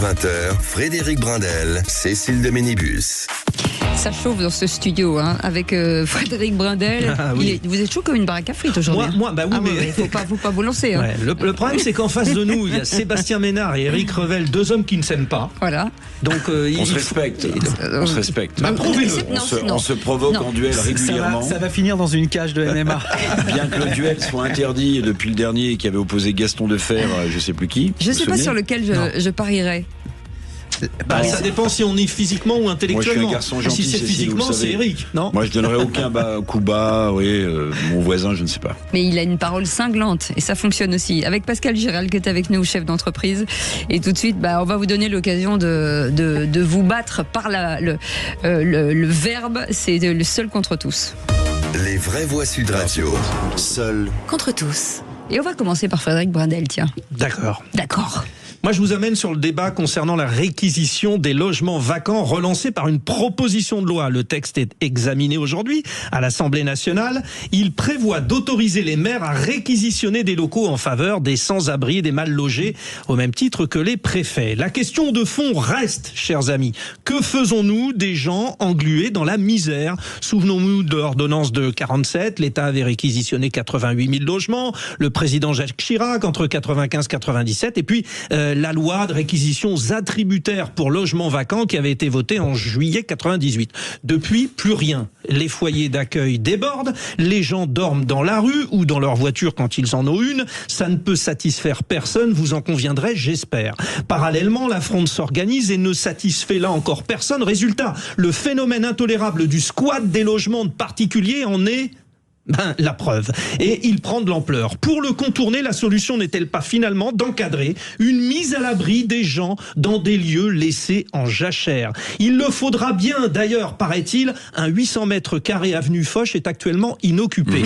20h, Frédéric Brindel, Cécile de Ménibus. Ça chauffe dans ce studio, avec Frédéric Brindel. Ah, oui. Vous êtes chaud comme une baraque à frites aujourd'hui. Moi, bah oui, mais faut pas vous lancer. Ouais, le problème, c'est qu'en face de nous, il y a Sébastien Ménard et Éric Revel, deux hommes qui ne s'aiment pas. Voilà. Donc, on se respecte. On se respecte. Bah, prouvez-le. On se provoque en duel régulièrement. Ça va finir dans une cage de MMA. Bien que le duel soit interdit depuis le dernier qui avait opposé Gaston Defer, je sais plus qui. Je sais pas sur lequel je parierais. Ça dépend si on est physiquement ou intellectuellement. Moi, je suis un garçon gentil, si c'est physiquement, c'est Eric, non? Moi, je donnerais aucun coup bas, mon voisin, je ne sais pas. Mais il a une parole cinglante et ça fonctionne aussi. Avec Pascal Giral qui est avec nous, chef d'entreprise. Et tout de suite, on va vous donner l'occasion de vous battre par le verbe. C'est le seul contre tous. Les vraies voix Sud Radio. Seul contre tous. Et on va commencer par Frédéric Brindel, tiens. D'accord. Moi, je vous amène sur le débat concernant la réquisition des logements vacants relancé par une proposition de loi. Le texte est examiné aujourd'hui à l'Assemblée nationale. Il prévoit d'autoriser les maires à réquisitionner des locaux en faveur des sans-abri et des mal logés, au même titre que les préfets. La question de fond reste, chers amis. Que faisons-nous des gens englués dans la misère? Souvenons-nous de l'ordonnance de 47. L'État avait réquisitionné 88 000 logements. Le président Jacques Chirac entre 95 et 97. Et puis, la loi de réquisitions attributaires pour logements vacants qui avait été votée en juillet 98. Depuis, plus rien. Les foyers d'accueil débordent, les gens dorment dans la rue ou dans leur voiture quand ils en ont une. Ça ne peut satisfaire personne, vous en conviendrez, j'espère. Parallèlement, la fronde s'organise et ne satisfait là encore personne. Résultat, le phénomène intolérable du squat des logements de particuliers en est... la preuve. Et il prend de l'ampleur. Pour le contourner, la solution n'est-elle pas finalement d'encadrer une mise à l'abri des gens dans des lieux laissés en jachère? Il le faudra bien, d'ailleurs, paraît-il, un 800 mètres carrés avenue Foch est actuellement inoccupé.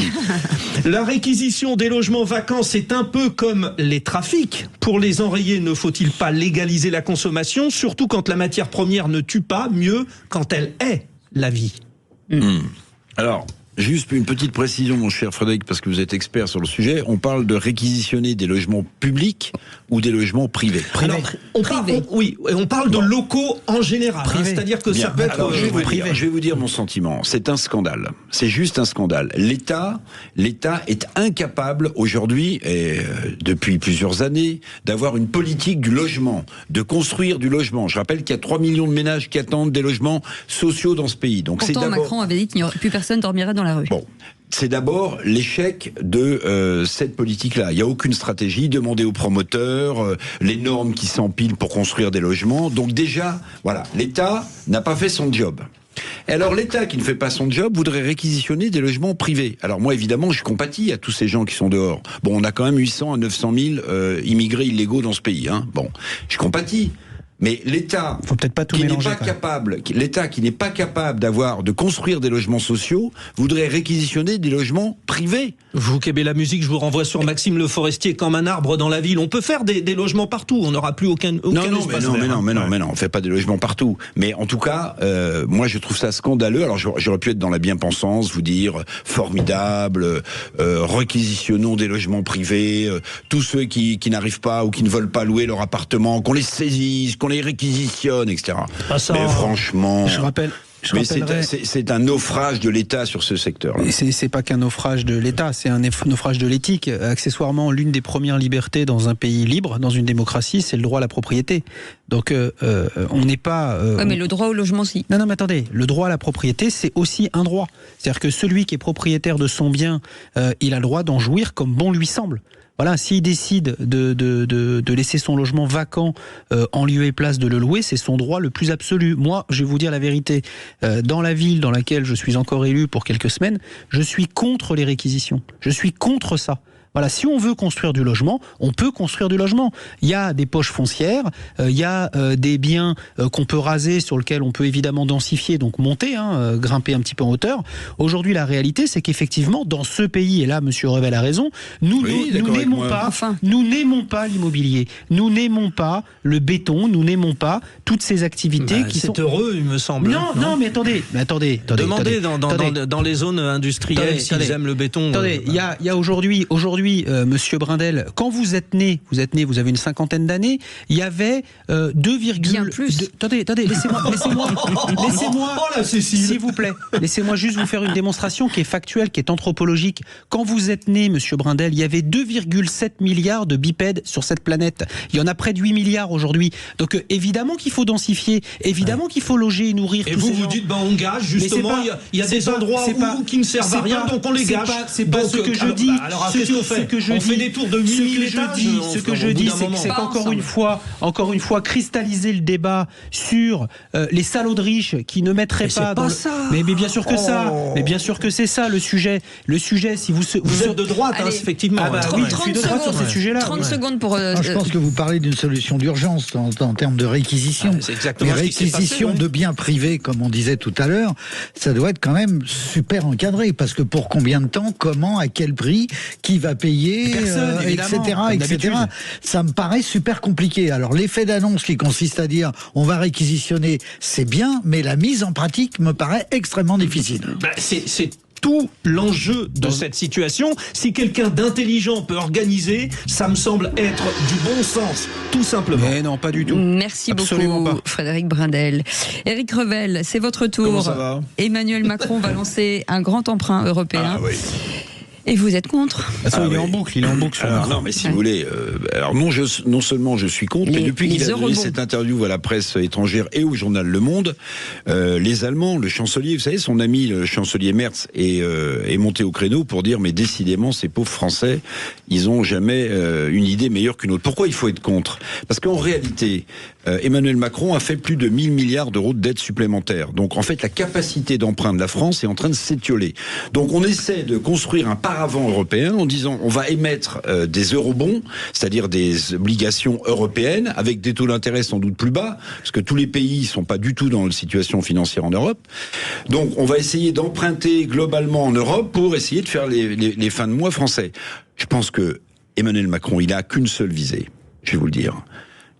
La réquisition des logements vacants, c'est un peu comme les trafics. Pour les enrayer, ne faut-il pas légaliser la consommation, surtout quand la matière première ne tue pas, mieux quand elle est la vie? Alors... Juste une petite précision, mon cher Frédéric, parce que vous êtes expert sur le sujet. On parle de réquisitionner des logements publics ou des logements privés. Alors, on parle de locaux en général. C'est-à-dire que ça peut être... Alors, je vais vous dire mon sentiment. C'est un scandale. C'est juste un scandale. L'État est incapable aujourd'hui, et depuis plusieurs années, d'avoir une politique du logement, de construire du logement. Je rappelle qu'il y a 3 millions de ménages qui attendent des logements sociaux dans ce pays. Donc, pourtant, Macron avait dit qu'il n'y aurait plus personne dormirait dans la rue. Bon. C'est d'abord l'échec de cette politique-là. Il n'y a aucune stratégie. Demandez aux promoteurs, les normes qui s'empilent pour construire des logements. Donc déjà, voilà, l'État n'a pas fait son job. Et alors l'État qui ne fait pas son job voudrait réquisitionner des logements privés. Alors moi évidemment je compatis à tous ces gens qui sont dehors. Bon, on a quand même 800 à 900 000 immigrés illégaux dans ce pays. Bon, je compatis. Mais l'État qui n'est pas capable de construire des logements sociaux voudrait réquisitionner des logements privés. Vous qui aimez la musique, je vous renvoie sur Maxime Le Forestier, comme un arbre dans la ville. On peut faire des logements partout, on n'aura plus aucun espace vert. Mais non, on fait pas des logements partout. Mais en tout cas, moi je trouve ça scandaleux. Alors j'aurais pu être dans la bien-pensance, vous dire formidable, réquisitionnons des logements privés, tous ceux qui n'arrivent pas ou qui ne veulent pas louer leur appartement, qu'on les saisisse, qu'on les réquisitionne, etc. Mais franchement... C'est un naufrage de l'État sur ce secteur. C'est pas qu'un naufrage de l'État, c'est un naufrage de l'éthique. Accessoirement, l'une des premières libertés dans un pays libre, dans une démocratie, c'est le droit à la propriété. Donc, on n'est pas... mais le droit au logement, si. Non, mais attendez, le droit à la propriété, c'est aussi un droit. C'est-à-dire que celui qui est propriétaire de son bien, il a le droit d'en jouir comme bon lui semble. Voilà, s'il décide de laisser son logement vacant en lieu et place de le louer, c'est son droit le plus absolu. Moi, je vais vous dire la vérité. Dans la ville dans laquelle je suis encore élu pour quelques semaines, je suis contre les réquisitions. Je suis contre ça. Voilà, si on veut construire du logement, on peut construire du logement. Il y a des poches foncières, il y a des biens qu'on peut raser, sur lesquels on peut évidemment densifier, donc monter, grimper un petit peu en hauteur. Aujourd'hui, la réalité, c'est qu'effectivement, dans ce pays, et là, Monsieur Revel a raison, nous n'aimons pas l'immobilier, nous n'aimons pas le béton, nous n'aimons pas toutes ces activités qui sont... C'est heureux, il me semble. Non, mais attendez. Demandez dans les zones industrielles s'ils aiment le béton. Attendez, il y a aujourd'hui aujourd'hui, Monsieur Brindel, quand vous êtes né, vous avez une cinquantaine d'années, il y avait 2, bien plus. Attendez, laissez-moi, Oh là, Cécile. s'il vous plaît, laissez-moi juste vous faire une démonstration qui est factuelle, qui est anthropologique. Quand vous êtes né, Monsieur Brindel, il y avait 2,7 milliards de bipèdes sur cette planète. Il y en a près de 8 milliards aujourd'hui. Donc évidemment qu'il faut densifier, évidemment qu'il faut loger et nourrir Et tous vous, ces vous gens. dites, ben, on gâche, justement, il y a des endroits qui ne servent à rien, donc on les gâche. C'est pas ce que je dis. Alors, qu'est-ce qu'on fait? On fait des tours de 1000 étages. Ce que je dis, c'est qu'encore une fois, cristalliser le débat sur les salauds de riches qui ne mettraient pas dans ça. Mais bien sûr que ça. Mais bien sûr que c'est ça le sujet. Le sujet, si vous êtes de droite, Allez. effectivement. Ah bah oui, je suis de droite sur ces sujets-là. 30 secondes pour... Je pense que vous parlez d'une solution d'urgence en termes de réquisition. C'est exactement Mais ce qui s'est passé, réquisition ouais. de biens privés, comme on disait tout à l'heure, ça doit être quand même super encadré. Parce que pour combien de temps, comment, à quel prix, qui va payer, Personne, évidemment, etc. comme d'habitude. Ça me paraît super compliqué. Alors l'effet d'annonce qui consiste à dire on va réquisitionner, c'est bien, mais la mise en pratique me paraît extrêmement difficile. Bah, c'est tout l'enjeu de cette situation. Si quelqu'un d'intelligent peut organiser, ça me semble être du bon sens, tout simplement. Mais non, pas du tout. Merci Absolument beaucoup, pas. Frédéric Brindel. Éric Revel, c'est votre tour. Comment ça va Emmanuel Macron va lancer un grand emprunt européen. Ah oui. Et vous êtes contre? Il est en boucle sur Alors, Macron. non, mais si vous voulez, alors non seulement je suis contre, mais depuis qu'il a donné eurobonds. cette interview à la presse étrangère et au journal Le Monde, les Allemands, le chancelier, vous savez, son ami, le chancelier Merz, est monté au créneau pour dire, mais décidément, ces pauvres Français, ils ont jamais une idée meilleure qu'une autre. Pourquoi il faut être contre? Parce qu'en réalité, Emmanuel Macron a fait plus de 1000 milliards d'euros de dettes supplémentaires. Donc, en fait, la capacité d'emprunt de la France est en train de s'étioler. Donc, on essaie de construire un paravent européen en disant on va émettre des eurobonds, c'est-à-dire des obligations européennes avec des taux d'intérêt sans doute plus bas, parce que tous les pays ne sont pas du tout dans une situation financière en Europe. Donc on va essayer d'emprunter globalement en Europe pour essayer de faire les fins de mois français. Je pense que Emmanuel Macron, il n'a qu'une seule visée, je vais vous le dire.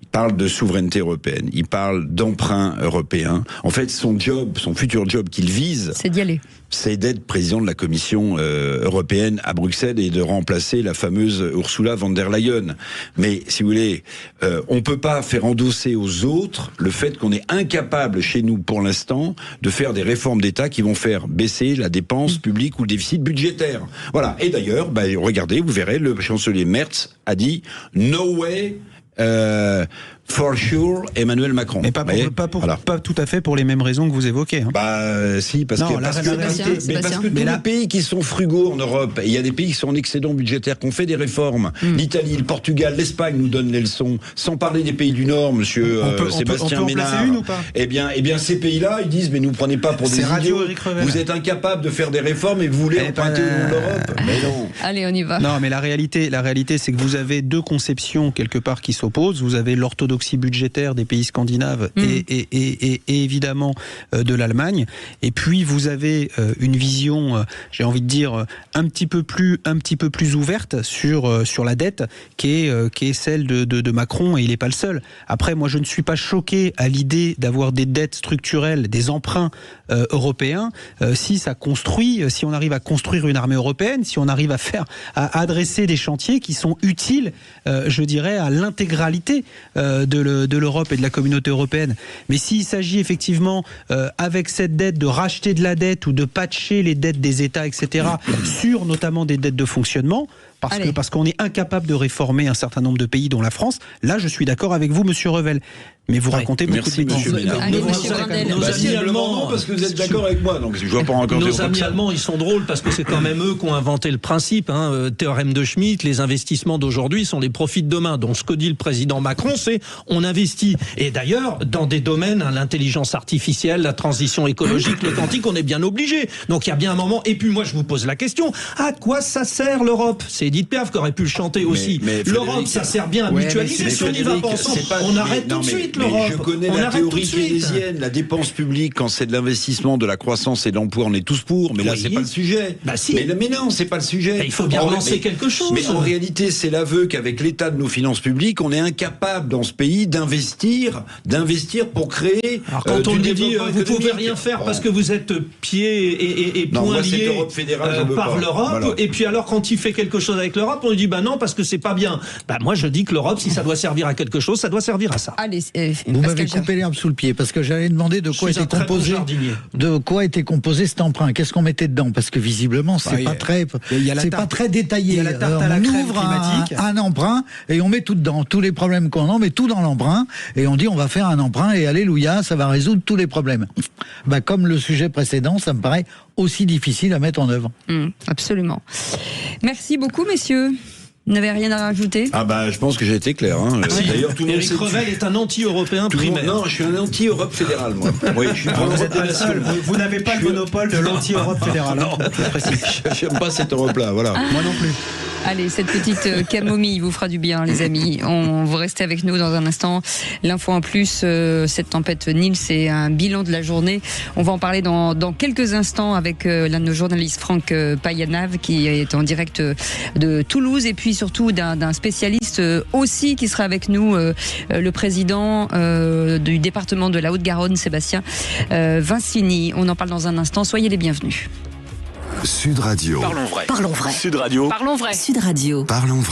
Il parle de souveraineté européenne, il parle d'emprunt européen. En fait, son futur job qu'il vise, C'est d'y aller. c'est d'être président de la Commission européenne à Bruxelles et de remplacer la fameuse Ursula von der Leyen. Mais si vous voulez, on peut pas faire endosser aux autres le fait qu'on est incapable chez nous pour l'instant de faire des réformes d'État qui vont faire baisser la dépense publique ou le déficit budgétaire. Voilà. Et d'ailleurs, regardez, vous verrez, le chancelier Merz a dit « No way ». For sure, Emmanuel Macron. Mais pas tout à fait pour les mêmes raisons que vous évoquez. Hein. Si, parce Non, que, la parce Sébastien, que Sébastien. tous les pays qui sont frugaux en Europe, et il y a des pays qui sont en excédent budgétaire, qui ont fait des réformes. L'Italie, le Portugal, l'Espagne nous donnent les leçons. Sans parler des pays du Nord, monsieur Sébastien on peut en Ménard. placer une ou pas? Eh bien, ces pays-là, ils disent, mais nous prenez pas pour des C'est Radio idiots. Éric Revel. Vous êtes incapables de faire des réformes et vous voulez emprunter au nom de l'Europe. Mais non. Allez, on y va. Non, mais la réalité, c'est que vous avez deux conceptions quelque part qui s'opposent. Vous avez l'orthodoxie budgétaire des pays scandinaves et évidemment de l'Allemagne. Et puis vous avez une vision, j'ai envie de dire, un petit peu plus ouverte sur la dette, qui est celle de Macron, et il n'est pas le seul. Après, moi, je ne suis pas choqué à l'idée d'avoir des dettes structurelles, des emprunts européens, si on arrive à construire une armée européenne, si on arrive à adresser des chantiers qui sont utiles, je dirais, à l'intégralité de l'Europe et de la communauté européenne. Mais s'il s'agit effectivement, avec cette dette, de racheter de la dette ou de patcher les dettes des États, etc., sur notamment des dettes de fonctionnement, parce qu'on est incapable de réformer un certain nombre de pays, dont la France, là je suis d'accord avec vous, monsieur Revel. Mais vous racontez beaucoup de bêtises. Allez, monsieur Brindel. Nos amis allemands, non, parce que vous êtes d'accord avec moi, donc je vois pas encore. Nos amis allemands, ils sont drôles parce que c'est quand même eux qui ont inventé le principe. Théorème de Schmitt, les investissements d'aujourd'hui sont les profits de demain. Donc ce que dit le président Macron, c'est on investit. Et d'ailleurs, dans des domaines, l'intelligence artificielle, la transition écologique, le quantique, on est bien obligé. Donc il y a bien un moment. Et puis moi, je vous pose la question, à quoi ça sert l'Europe? C'est Edith Piaf qui aurait pu le chanter aussi. L'Europe, ça sert bien à mutualiser. Si on y va pas ensemble, on arrête tout de suite. Mais je connais la théorie keynésienne, la dépense publique, quand c'est de l'investissement, de la croissance et de l'emploi, on est tous pour, mais là, c'est pas le sujet. Bah, si. Mais non, c'est pas le sujet. Il faut bien lancer quelque chose. Mais en réalité, c'est l'aveu qu'avec l'état de nos finances publiques, on est incapable dans ce pays d'investir pour créer. Alors quand on du nous dit développement vous pouvez économique. rien faire parce que vous êtes pieds et Non, poings moi, cette liés Europe fédérale, je veux par pas. l'Europe, Voilà. et puis alors quand il fait quelque chose chose avec l'Europe, on lui dit non parce que c'est pas bien. Moi je dis que l'Europe, si ça doit servir à quelque chose, ça doit servir à ça. Allez, vous m'avez coupé l'herbe sous le pied parce que j'allais demander de quoi était composé cet emprunt. Qu'est-ce qu'on mettait dedans? Parce que visiblement c'est pas très détaillé. Il y a la tarte à la crème ouvre climatique. un emprunt et on met tout dedans, tous les problèmes qu'on a, on met tout dans l'emprunt et on dit on va faire un emprunt et alléluia, ça va résoudre tous les problèmes. Comme le sujet précédent, ça me paraît aussi difficile à mettre en œuvre. Absolument. Merci beaucoup, messieurs. Vous n'avez rien à rajouter? Je pense que j'ai été clair. D'ailleurs, tout Éric Revel est un anti-européen primaire. Non, je suis un anti-Europe fédérale, moi. Oui, je suis pour vous n'êtes pas le seul. Vous n'avez pas le monopole de l'anti-Europe fédérale. Non, j'aime pas cette Europe-là. Voilà. Moi non plus. Allez, cette petite camomille vous fera du bien, les amis. On vous restez avec nous dans un instant. L'info en plus, cette tempête Nils, c'est un bilan de la journée. On va en parler dans quelques instants avec l'un de nos journalistes, Franck Payanav, qui est en direct de Toulouse, et puis surtout d'un spécialiste aussi qui sera avec nous, le président du département de la Haute-Garonne, Sébastien Vincini. On en parle dans un instant. Soyez les bienvenus. Sud Radio. Parlons vrai. Sud Radio. Parlons vrai. Parlons vrai.